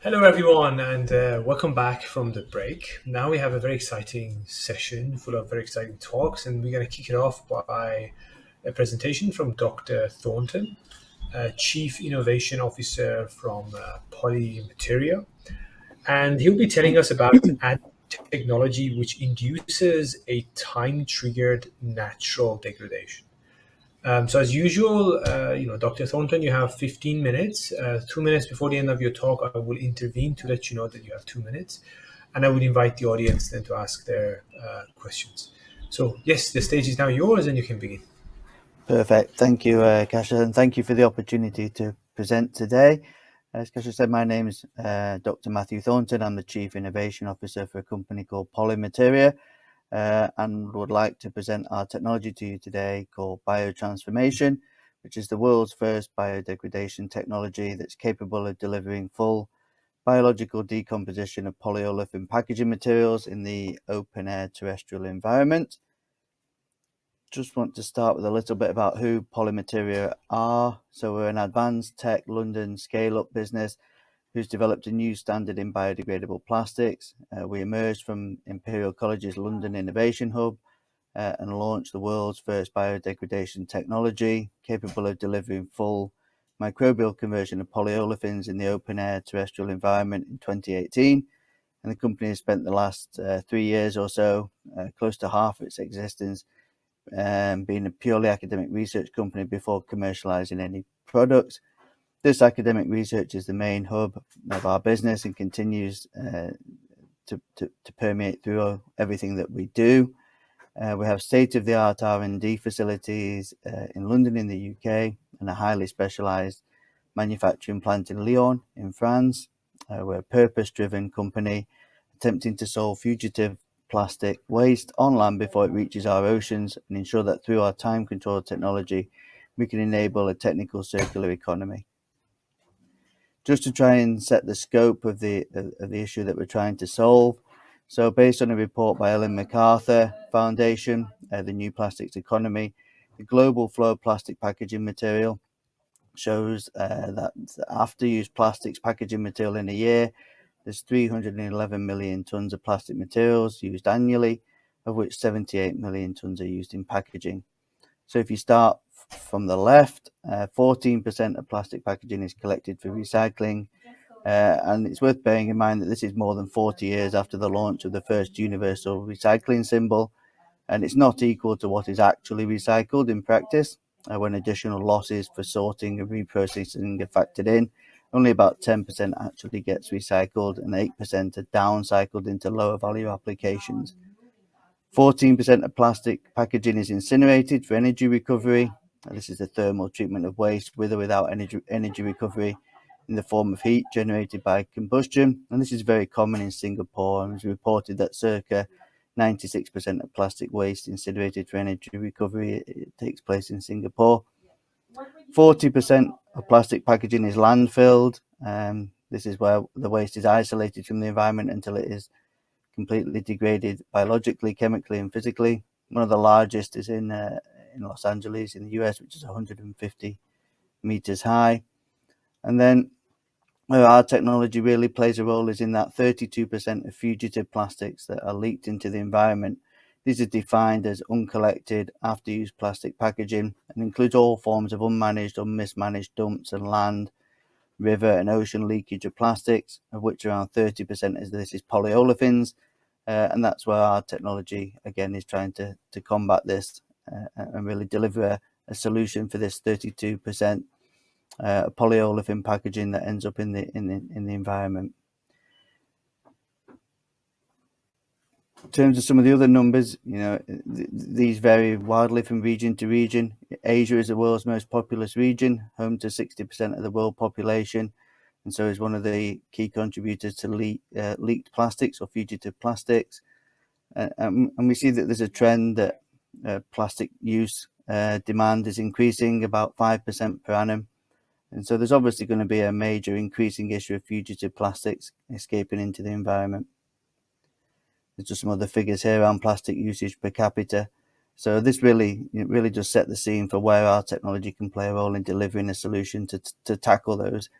Hello, everyone, and welcome back from the break. Now we have a very exciting session full of very exciting talks, and we're going to kick it off by a presentation from Dr. Thornton, Chief Innovation Officer from Polymateria. And he'll be telling us about additive technology which induces a time triggered natural degradation. So as usual, Dr. Thornton, you have 15 minutes. 2 minutes before the end of your talk, I will intervene to let you know that you have 2 minutes, and I would invite the audience then to ask their questions. So yes, the stage is now yours, and you can begin. Perfect. Thank you, Kasha, and thank you for the opportunity to present today. As Kasha said, my name is Dr. Matthew Thornton. I'm the Chief Innovation Officer for a company called Polymateria, and would like to present our technology to you today called biotransformation, which is the world's first biodegradation technology that's capable of delivering full biological decomposition of polyolefin packaging materials in the open air terrestrial environment. Just want to start with a little bit about who Polymateria are. So we're an advanced tech London scale-up business who's developed a new standard in biodegradable plastics. We emerged from Imperial College's London Innovation Hub and launched the world's first biodegradation technology capable of delivering full microbial conversion of polyolefins in the open air terrestrial environment in 2018. And the company has spent the last 3 years or so, close to half of its existence, being a purely academic research company before commercializing any products. This academic research is the main hub of our business and continues to permeate through everything that we do. We have state-of-the-art R&D facilities in London in the UK and a highly specialized manufacturing plant in Lyon in France. We're a purpose-driven company attempting to solve fugitive plastic waste on land before it reaches our oceans and ensure that through our time control technology, we can enable a technical circular economy. Just to try and set the scope of the issue that we're trying to solve. So based on a report by Ellen MacArthur Foundation, the New Plastics Economy, the global flow of plastic packaging material shows that after-use plastics packaging material in a year, there's 311 million tons of plastic materials used annually, of which 78 million tons are used in packaging. So if you start from the left, 14% of plastic packaging is collected for recycling. And it's worth bearing in mind that this is more than 40 years after the launch of the first universal recycling symbol. And it's not equal to what is actually recycled in practice, when additional losses for sorting and reprocessing are factored in. Only about 10% actually gets recycled and 8% are downcycled into lower value applications. 14% of plastic packaging is incinerated for energy recovery. This is the thermal treatment of waste with or without energy recovery in the form of heat generated by combustion. And this is very common in Singapore, and it's reported that circa 96% of plastic waste incinerated for energy recovery takes place in Singapore. 40% of plastic packaging is landfilled. This is where the waste is isolated from the environment until it is completely degraded biologically, chemically, and physically. One of the largest is in Los Angeles in the US, which is 150 meters high. And then where our technology really plays a role is in that 32% of fugitive plastics that are leaked into the environment. These are defined as uncollected, after-use plastic packaging and includes all forms of unmanaged or mismanaged dumps and land, river and ocean leakage of plastics, of which around 30% of this is polyolefins. And that's where our technology, again, is trying to combat this and really deliver a solution for this 32% polyolefin packaging that ends up in the environment. In terms of some of the other numbers, these vary wildly from region to region. Asia is the world's most populous region, home to 60% of the world population, and so is one of the key contributors to leaked plastics or fugitive plastics. And we see that there's a trend that plastic use demand is increasing about 5% per annum. And so there's obviously going to be a major increasing issue of fugitive plastics escaping into the environment. There's just some other figures here on plastic usage per capita. So this really does set the scene for where our technology can play a role in delivering a solution to tackle those